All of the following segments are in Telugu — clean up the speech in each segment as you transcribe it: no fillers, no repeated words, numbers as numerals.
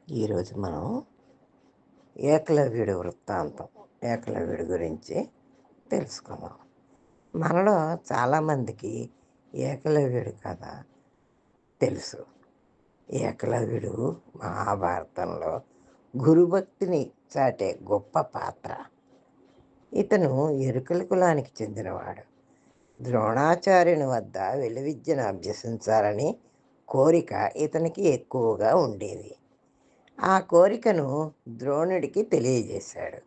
ఈరోజు మనం ఏకలవ్యుడి వృత్తాంతం, ఏకలవ్యుడి గురించి తెలుసుకుందాం. మనలో చాలామందికి ఏకలవ్యుడి కథ తెలుసు. ఏకలవ్యుడు మహాభారతంలో గురుభక్తిని చాటే గొప్ప పాత్ర. ఇతను ఎరుకల కులానికి చెందినవాడు. ద్రోణాచార్యుని వద్ద విలువిద్యను అభ్యసించాలని కోరిక ఇతనికి ఎక్కువగా ఉండేది. ఆ కోరికను ద్రోణుడికి తెలియజేశాడు.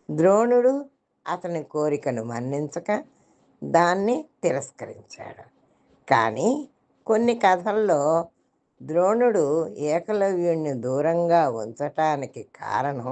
ద్రోణుడు అతని కోరికను మన్నించక దాన్ని తిరస్కరించాడు. కానీ కొన్ని కథల్లో ద్రోణుడు ఏకలవ్యుణ్ణి దూరంగా ఉంచటానికి కారణం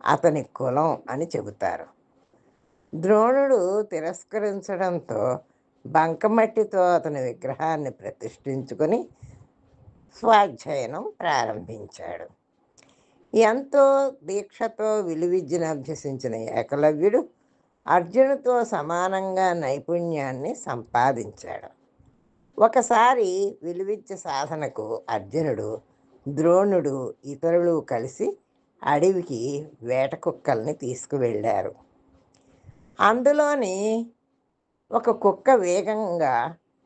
అతని కులం అని చెబుతారు. ద్రోణుడు తిరస్కరించడంతో బంకమట్టితో అతని విగ్రహాన్ని ప్రతిష్ఠించుకొని స్వాధ్యయనం ప్రారంభించాడు. ఎంతో దీక్షతో విలువిద్యను అభ్యసించిన ఏకలవ్యుడు అర్జునుడితో సమానంగా నైపుణ్యాన్ని సంపాదించాడు. ఒకసారి విలువిద్య సాధనకు అర్జునుడు, ద్రోణుడు ఇతరులు కలిసి అడవికి వేట కుక్కల్ని తీసుకువెళ్ళారు. అందులోని ఒక కుక్క వేగంగా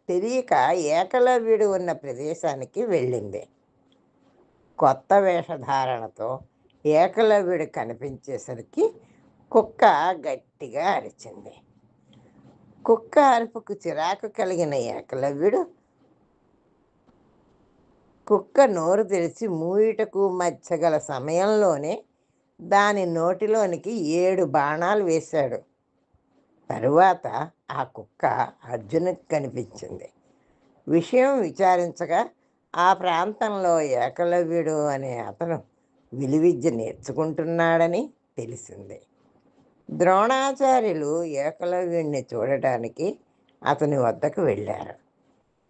తెలియక ఏకలవ్యుడు ఉన్న ప్రదేశానికి వెళ్ళింది. కొత్త వేషధారణతో ఏకలవ్యుడు కనిపించేసరికి కుక్క గట్టిగా అరిచింది. కుక్క అరుపుకు చిరాకు కలిగిన ఏకలవ్యుడు కుక్క నోరు తెరిచి మూయుటకు మధ్య గల సమయంలోనే దాని నోటిలోనికి 7 బాణాలు వేశాడు. తరువాత ఆ కుక్క అర్జునుడికి కనిపించింది. విషయం విచారించగా ఆ ప్రాంతంలో ఏకలవ్యుడు అనే అతను విలువిద్య నేర్చుకుంటున్నాడని తెలిసింది. ద్రోణాచార్యులు ఏకలవ్యుడిని చూడటానికి అతని వద్దకు వెళ్ళారు.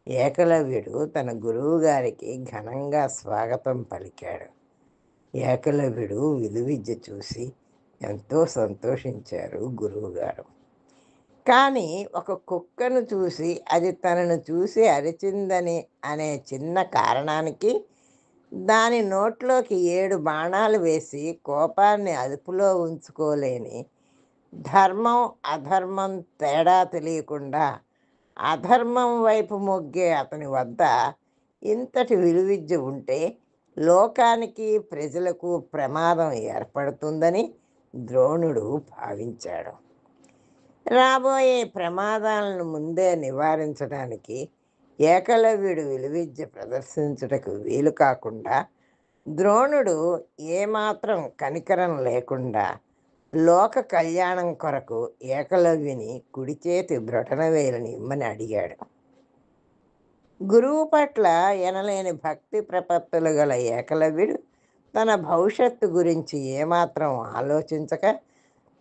ఏకలవ్యుడు తన గురువుగారికి ఘనంగా స్వాగతం పలికాడు. ఏకలవ్యుడు విలువిద్య చూసి ఎంతో సంతోషించారు గురువుగారు. కానీ ఒక కుక్కను చూసి అది తనను చూసి అరిచిందని అనే చిన్న కారణానికి దాని నోట్లోకి 7 బాణాలు వేసి కోపాన్ని అదుపులో ఉంచుకోలేని, ధర్మం అధర్మం తేడా తెలియకుండా అధర్మం వైపు మొగ్గే అతని వద్ద ఇంతటి విలువిద్య ఉంటే లోకానికి ప్రజలకు ప్రమాదం ఏర్పడుతుందని ద్రోణుడు భావించాడు. రాబోయే ప్రమాదాలను ముందే నివారించడానికి ఏకలవ్యుడు విలువిద్య ప్రదర్శించుటకు వీలు కాకుండా ద్రోణుడు ఏమాత్రం కనికరం లేకుండా లోక కళ్యాణం కొరకు ఏకలవ్యుని కుడి చేతి బ్రొటనవేలుని ఇమ్మని అడిగాడు. గురువు పట్ల ఎనలేని భక్తి ప్రపత్తులు గల ఏకలవ్యుడు తన భవిష్యత్తు గురించి ఏమాత్రం ఆలోచించక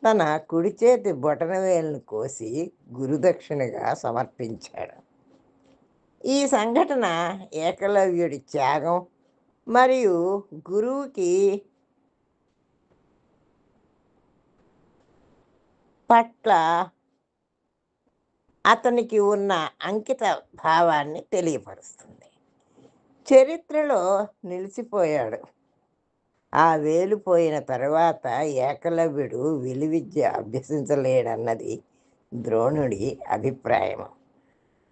తన కుడి చేతి బొటనవేలును కోసి గురుదక్షిణగా సమర్పించాడు. ఈ సంఘటన ఏకలవ్యుడి త్యాగం మరియు గురువుకి పట్ల అతనికి ఉన్న అంకిత భావాన్ని తెలియపరుస్తుంది. చరిత్రలో నిలిచిపోయాడు. ఆ వేలు పోయిన తరువాత ఏకలవ్యుడు విలువిద్య అభ్యసించలేడన్నది ద్రోణుడి అభిప్రాయం.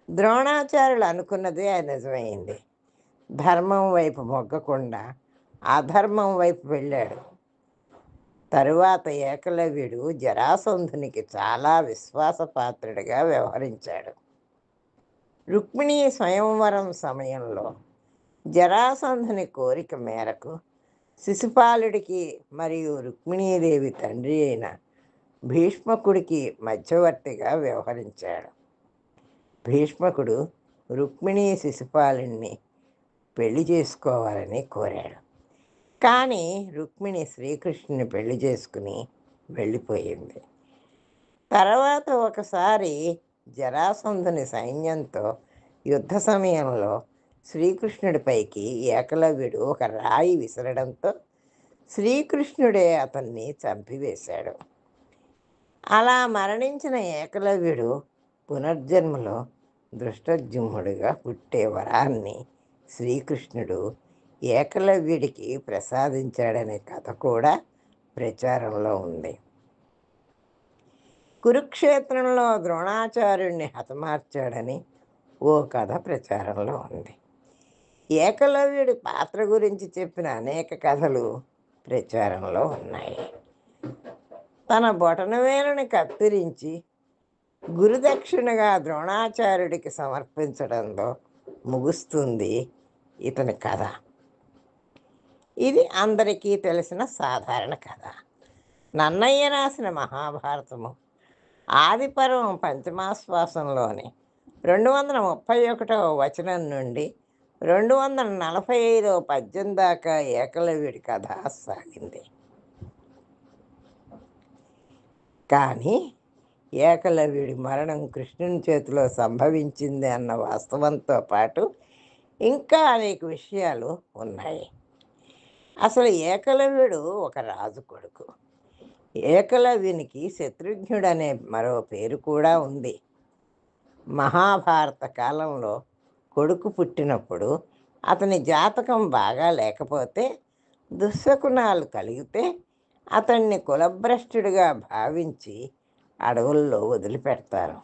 ద్రోణాచార్యులు అనుకున్నదే నిజమైంది. ధర్మం వైపు మొగ్గకుండా అధర్మం వైపు వెళ్ళాడు. తరువాత ఏకలవ్యుడు జరాసంధునికి చాలా విశ్వాసపాత్రుడిగా వ్యవహరించాడు. రుక్మిణీ స్వయంవరం సమయంలో జరాసంధుని కోరిక మేరకు శిశుపాలుడికి మరియు రుక్మిణీదేవి తండ్రి అయిన భీష్మకుడికి మధ్యవర్తిగా వ్యవహరించాడు. భీష్మకుడు రుక్మిణీ శిశుపాలుడిని పెళ్లి చేసుకోవాలని కోరాడు. కానీ రుక్మిణి శ్రీకృష్ణుని పెళ్లి చేసుకుని వెళ్ళిపోయింది. తర్వాత ఒకసారి జరాసంధుని సైన్యంతో యుద్ధ సమయంలో శ్రీకృష్ణుడిపైకి ఏకలవ్యుడు ఒక రాయి విసరడంతో శ్రీకృష్ణుడే అతన్ని చంపివేశాడు. అలా మరణించిన ఏకలవ్యుడు పునర్జన్మలో దృష్టజుమ్నుడిగా పుట్టే వరాన్ని శ్రీకృష్ణుడు ఏకలవ్యుడికి ప్రసాదించాడనే కథ కూడా ప్రచారంలో ఉంది. కురుక్షేత్రంలో ద్రోణాచార్యుడిని హతమార్చాడని ఓ కథ ప్రచారంలో ఉంది. ఏకలవ్యుడి పాత్ర గురించి చెప్పిన అనేక కథలు ప్రచారంలో ఉన్నాయి. తన బొటనవేలుని కత్తిరించి గురుదక్షిణగా ద్రోణాచార్యుడికి సమర్పించడంలో ముగుస్తుంది ఇతని కథ. ఇది అందరికీ తెలిసిన సాధారణ కథ. నన్నయ్య రాసిన మహాభారతము ఆదిపర్వం పంచమాశ్వాసంలోని 231వ వచనం నుండి 245వ పద్యం దాకా ఏకలవ్యుడి కథ సాగింది. కానీ ఏకలవ్యుడి మరణం కృష్ణుని చేతిలో సంభవించింది అన్న వాస్తవంతో పాటు ఇంకా అనేక విషయాలు ఉన్నాయి. అసలు ఏకలవ్యుడు ఒక రాజు కొడుకు. ఏకలవ్యునికి శత్రుఘ్నుడు అనే మరో పేరు కూడా ఉంది. మహాభారత కాలంలో కొడుకు పుట్టినప్పుడు అతని జాతకం బాగా లేకపోతే, దుశ్శకునాలు కలిగితే అతన్ని కులభ్రష్టుడిగా భావించి అడవుల్లో వదిలిపెడతారు.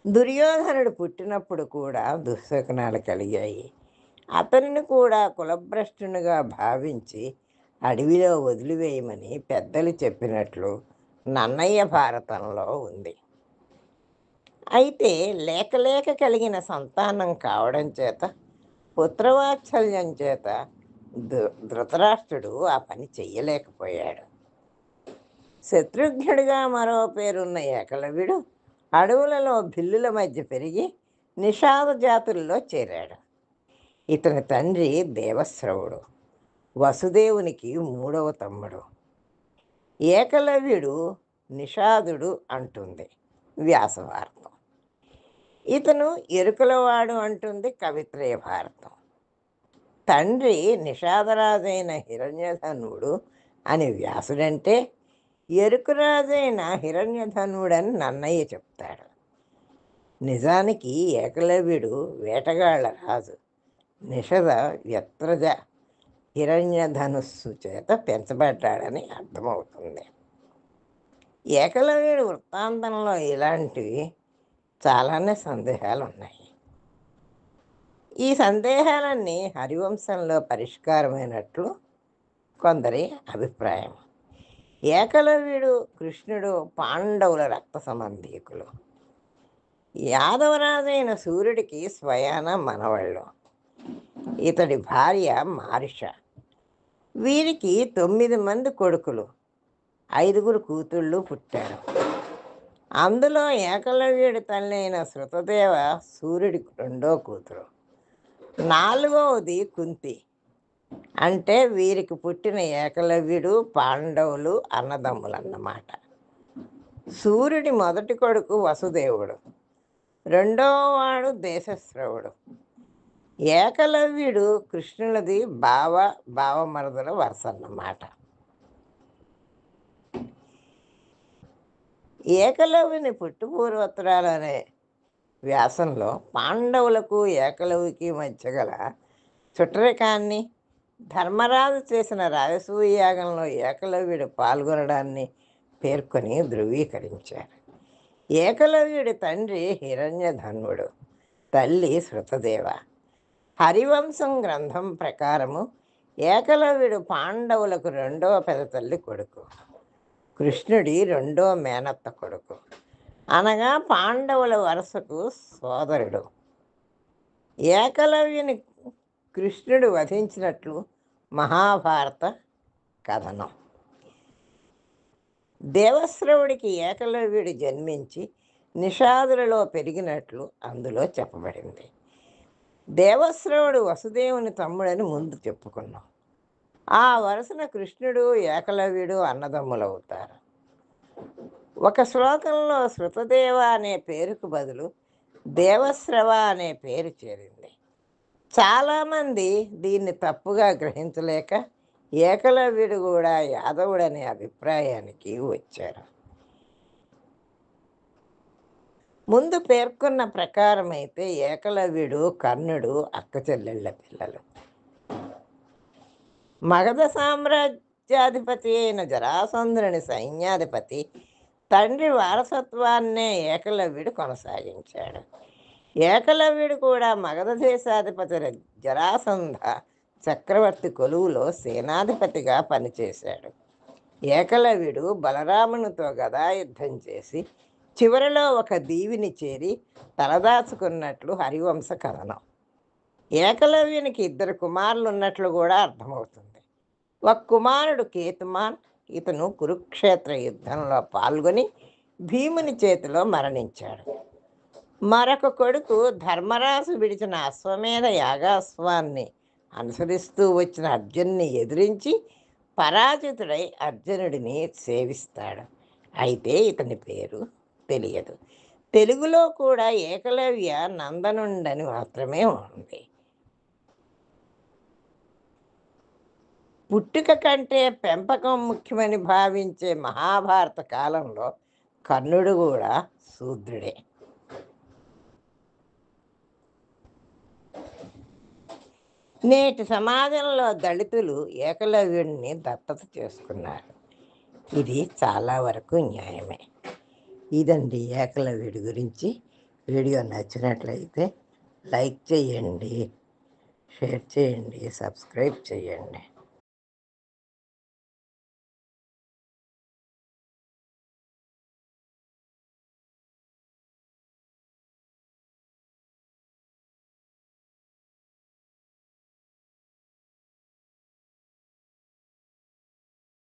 దుర్యోధనుడు పుట్టినప్పుడు కూడా దుశ్శకునాలు కలిగాయి. అతనిని కూడా కులభ్రష్టునిగా భావించి అడవిలో వదిలివేయమని పెద్దలు చెప్పినట్లు నన్నయ్య భారతంలో ఉంది. అయితే లేక కలిగిన సంతానం కావడం చేత, పుత్రవాత్సల్యం చేత ధృతరాష్ట్రుడు ఆ పని చెయ్యలేకపోయాడు. శత్రుఘ్నుడిగా మరో పేరున్న ఏకలవ్యుడు అడవులలో బిల్లుల మధ్య పెరిగి నిషాద జాతుల్లో చేరాడు. ఇతని తండ్రి దేవశ్రవుడు, వసుదేవునికి 3వ తమ్ముడు. ఏకలవ్యుడు నిషాదుడు అంటుంది వ్యాసభారతం. ఇతను ఎరుకలవాడు అంటుంది కవిత్రయ భారతం. తండ్రి నిషాదరాజైన హిరణ్యధనుడు అని వ్యాసుడంటే, ఎరుకరాజైన హిరణ్యధనుడని నన్నయ్య చెప్తాడు. నిజానికి ఏకలవ్యుడు వేటగాళ్ల రాజు. నిషద వ్యత్రజ హిరణ్యధనుస్సు చేత పెంచబడ్డాడని అర్థమవుతుంది. ఏకలవ్యుడు వృత్తాంతంలో ఇలాంటివి చాలానే సందేహాలు ఉన్నాయి. ఈ సందేహాలన్నీ హరివంశంలో పరిష్కారమైనట్లు కొందరి అభిప్రాయం. ఏకలవ్యుడు, కృష్ణుడు పాండవుల రక్త సంబంధీకులు. యాదవరాజైన సూర్యుడికి స్వయాన మనవళ్ళు. ఇతడి భార్య మారిష. వీరికి 9 మంది కొడుకులు, 5 కూతుళ్ళు పుట్టారు. అందులో ఏకలవ్యుడి తల్లి అయిన శృతదేవ సూర్యుడికి 2వ కూతురు. 4వది కుంతి. అంటే వీరికి పుట్టిన ఏకలవ్యుడు పాండవులు అన్నదమ్ములన్నమాట. సూర్యుడి మొదటి కొడుకు వసుదేవుడు, 2వవాడు దేశశ్రవుడు. ఏకలవ్యుడు కృష్ణులది బావమరుదుల వరుస అన్నమాట. ఏకలవ్యుని పుట్టుపూర్వోత్తరాలు అనే వ్యాసంలో పాండవులకు ఏకలవ్యుకి మధ్య గల చుట్టరికాన్ని, ధర్మరాజు చేసిన రాజసూయ యాగంలో ఏకలవ్యుడు పాల్గొనడాన్ని పేర్కొని ధృవీకరించారు. ఏకలవ్యుడి తండ్రి హిరణ్యధన్వుడు, తల్లి శృతదేవ. హరివంశం గ్రంథం ప్రకారము ఏకలవ్యుడు పాండవులకు 2వ పెదతల్లి కొడుకు, కృష్ణుడి 2వ మేనత్త కొడుకు, అనగా పాండవుల వరుసకు సోదరుడు. ఏకలవ్యుని కృష్ణుడు వధించినట్లు మహాభారత కథనం. దేవశ్రవుడికి ఏకలవ్యుడు జన్మించి నిషాదులలో పెరిగినట్లు అందులో చెప్పబడింది. దేవశ్రవుడు వసుదేవుని తమ్ముడని ముందు చెప్పుకున్నాం. ఆ వరుసన కృష్ణుడు, ఏకలవ్యుడు అన్నదమ్ములవుతారు. ఒక శ్లోకంలో శృతదేవ అనే పేరుకు బదులు దేవశ్రవ అనే పేరు చేరింది. చాలామంది దీన్ని తప్పుగా గ్రహించలేక ఏకలవ్యుడు కూడా యాదవుడనే అభిప్రాయానికి వచ్చారు. ముందు పేర్కొన్న ప్రకారమైతే ఏకలవ్యుడు, కర్ణుడు అక్క చెల్లెళ్ళ పిల్లలు. మగధ సామ్రాజ్యాధిపతి అయిన జరాసంధుని సైన్యాధిపతి తండ్రి వారసత్వాన్నే ఏకలవ్యుడు కొనసాగించాడు. ఏకలవ్యుడు కూడా మగధ దేశాధిపతి జరాసంధ చక్రవర్తి కొలువులో సేనాధిపతిగా పనిచేశాడు. ఏకలవ్యుడు బలరామునితో గదాయుద్ధం చేసి చివరిలో ఒక దీవిని చేరి తలదాచుకున్నట్లు హరివంశ కథనం. ఏకలవ్యునికి 2 కుమారులు ఉన్నట్లు కూడా అర్థమవుతుంది. ఒక కుమారుడు కేతుమాన్. ఇతను కురుక్షేత్ర యుద్ధంలో పాల్గొని భీముని చేతిలో మరణించాడు. మరొక కొడుకు ధర్మరాజు విడిచిన అశ్వమేధ యాగాశ్వాన్ని అనుసరిస్తూ వచ్చిన అర్జున్ని ఎదిరించి పరాజితుడై అర్జునుడిని సేవిస్తాడు. అయితే ఇతని పేరు తెలియదు. తెలుగులో కూడా ఏకలవ్య నందనుండని మాత్రమే ఉంది. పుట్టుక కంటే పెంపకం ముఖ్యమని భావించే మహాభారత కాలంలో కర్ణుడు కూడా శూద్రుడే. నేటి సమాజంలో దళితులు ఏకలవ్యుడిని దత్తత చేసుకున్నారు. ఇది చాలా వరకు న్యాయమే. ఇదండి ఏకలవ్యుడి గురించి. వీడియో నచ్చినట్లయితే లైక్ చేయండి, షేర్ చేయండి, సబ్స్క్రైబ్ చేయండి.